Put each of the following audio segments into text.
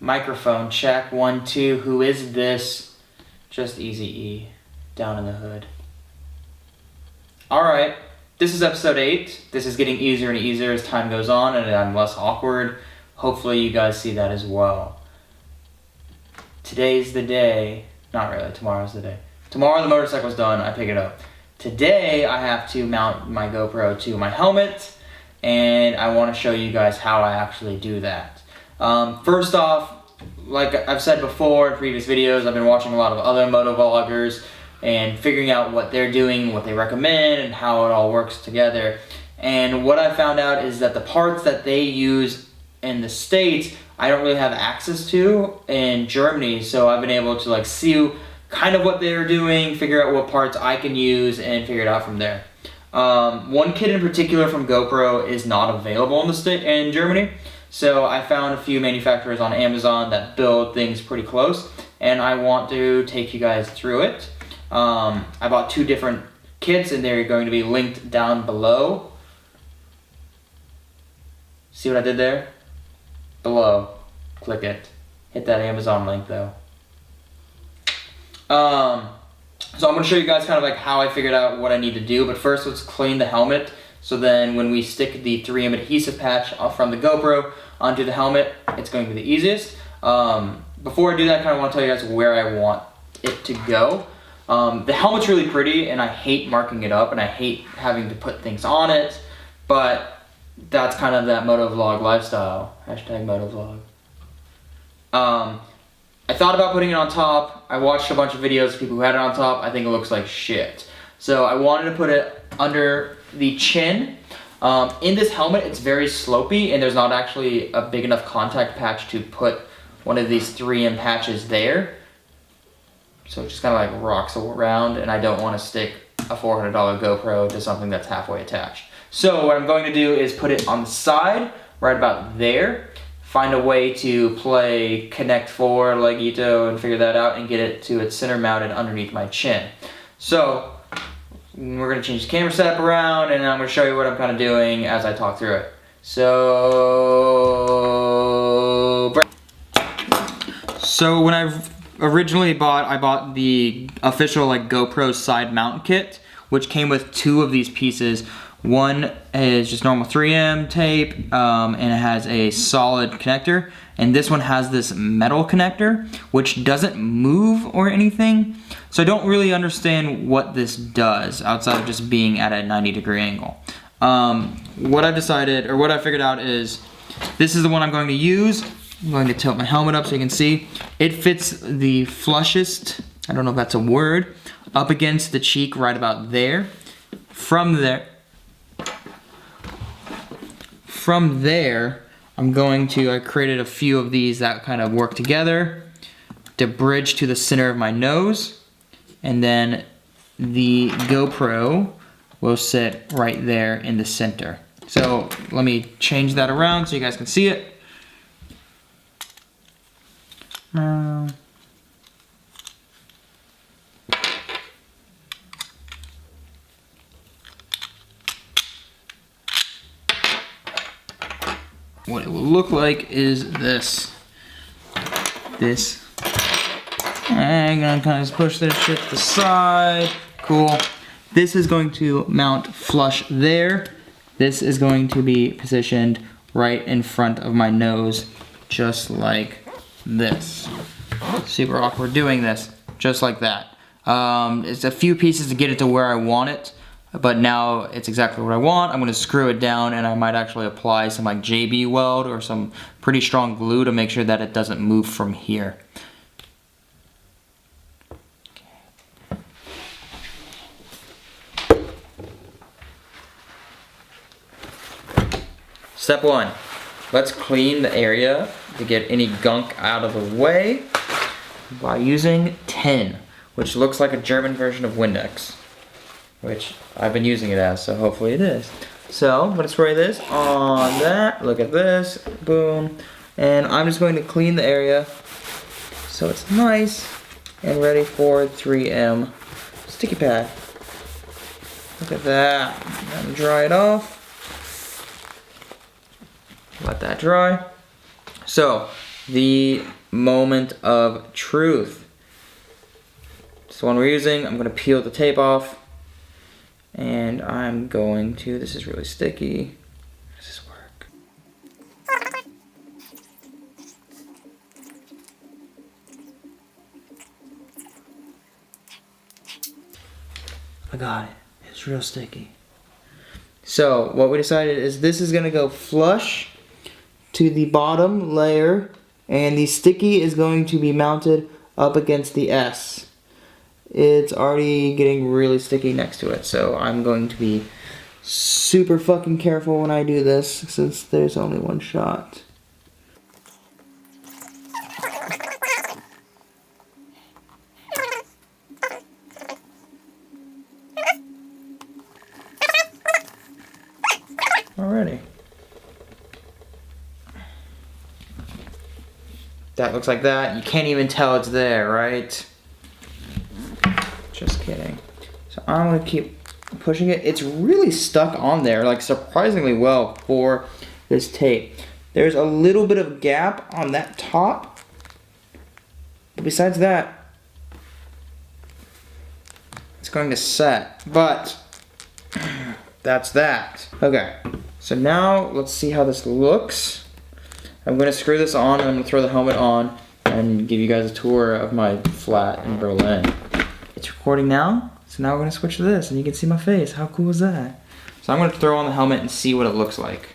Microphone check, 1, 2. Who is this? Just Easy E down in the hood. Alright, this is episode 8. This is getting easier and easier as time goes on and I'm less awkward. Hopefully you guys see that as well. Today's the day. Not really, tomorrow's the day. Tomorrow the motorcycle's done, I pick it up. Today I have to mount my GoPro to my helmet and I want to show you guys how I actually do that. First off, like I've said before in previous videos, I've been watching a lot of other moto vloggers and figuring out what they're doing, what they recommend, and how it all works together. And what I found out is that the parts that they use in the States, I don't really have access to in Germany, so I've been able to see kind of what they're doing, figure out what parts I can use, and figure it out from there. One kit in particular from GoPro is not available in Germany. So I found a few manufacturers on Amazon that build things pretty close, and I want to take you guys through it. I bought 2 different kits, and they're going to be linked down below. See what I did there? Below. Click it. Hit that Amazon link though. So I'm going to show you guys kind of how I figured out what I need to do, but first let's clean the helmet. So then when we stick the 3M adhesive patch from the GoPro onto the helmet, it's going to be the easiest. Before I do that, I kind of want to tell you guys where I want it to go. The helmet's really pretty and I hate marking it up and I hate having to put things on it, but that's kind of that motovlog lifestyle. Hashtag motovlog. I thought about putting it on top. I watched a bunch of videos of people who had it on top. I think it looks like shit. So I wanted to put it under the chin. In this helmet, it's very slopey and there's not actually a big enough contact patch to put one of these 3M patches there. So it just kind of rocks around and I don't want to stick a $400 GoPro to something that's halfway attached. So what I'm going to do is put it on the side, right about there. Find a way to play Connect 4, Legito, and figure that out and get it to its center mounted underneath my chin. So we're going to change the camera setup around and I'm going to show you what I'm kind of doing as I talk through it. So when I originally I bought the official GoPro side mount kit, which came with 2 of these pieces. One is just normal 3M tape, and it has a solid connector. And this one has this metal connector, which doesn't move or anything. So I don't really understand what this does outside of just being at a 90-degree angle. What I decided, or what I figured out is, this is the one I'm going to use. I'm going to tilt my helmet up so you can see. It fits the flushest, I don't know if that's a word, up against the cheek right about there. From there, I'm going to, I created a few of these that kind of work together to bridge to the center of my nose. And then the GoPro will sit right there in the center. So let me change that around so you guys can see it. What it will look like is this. I'm gonna kind of push this shit to the side. Cool. This is going to mount flush there. This is going to be positioned right in front of my nose, just like this. Super awkward doing this, just like that. It's a few pieces to get it to where I want it, but now it's exactly what I want. I'm gonna screw it down and I might actually apply some JB Weld or some pretty strong glue to make sure that it doesn't move from here. Step 1, let's clean the area to get any gunk out of the way by using tin, which looks like a German version of Windex, which I've been using it as, so hopefully it is. So I'm gonna spray this on that, look at this, boom, and I'm just going to clean the area so it's nice and ready for 3M sticky pad. Look at that, and dry it off. Let that dry. So the moment of truth. This is the one we're using. I'm gonna peel the tape off. And I'm going to, this is really sticky. How does this work? I got it. It's real sticky. So what we decided is this is gonna go flush to the bottom layer, and the sticky is going to be mounted up against the S. It's already getting really sticky next to it, so I'm going to be super fucking careful when I do this, since there's only one shot. Alrighty. That looks like that. You can't even tell it's there, right? Just kidding. So I'm gonna keep pushing it. It's really stuck on there, like surprisingly well for this tape. There's a little bit of gap on that top, but besides that, it's going to set. But that's that. Okay, so now let's see how this looks. I'm gonna screw this on and I'm gonna throw the helmet on and give you guys a tour of my flat in Berlin. It's recording now, so now we're gonna switch to this and you can see my face. How cool is that? So I'm gonna throw on the helmet and see what it looks like.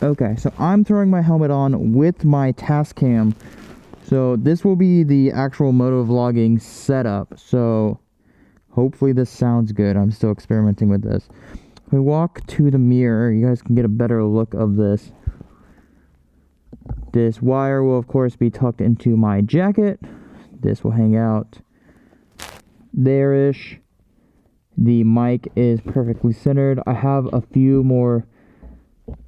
Okay, so I'm throwing my helmet on with my Tascam. So this will be the actual moto vlogging setup. So hopefully this sounds good. I'm still experimenting with this. If we walk to the mirror, you guys can get a better look of this. This wire will of course be tucked into my jacket. This will hang out there-ish. The mic is perfectly centered. I have a few more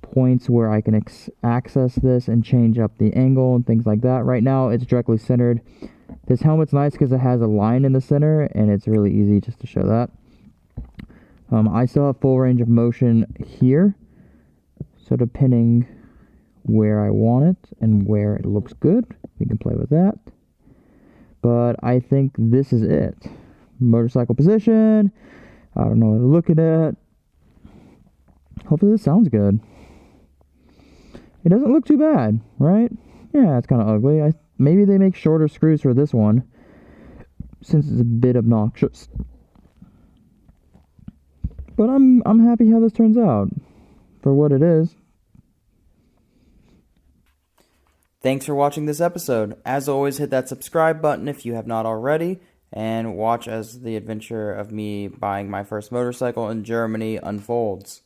points where I can access this and change up the angle and things like that. Right now it's directly centered. This helmet's nice because it has a line in the center and it's really easy just to show that. I still have full range of motion here. So depending where I want it and where it looks good, we can play with that. But I think this is it. Motorcycle position. I don't know what to look at. Hopefully this sounds good. It doesn't look too bad, right? Yeah, it's kind of ugly. Maybe they make shorter screws for this one, since it's a bit obnoxious. But I'm happy how this turns out, for what it is. Thanks for watching this episode. As always, hit that subscribe button if you have not already, and watch as the adventure of me buying my first motorcycle in Germany unfolds.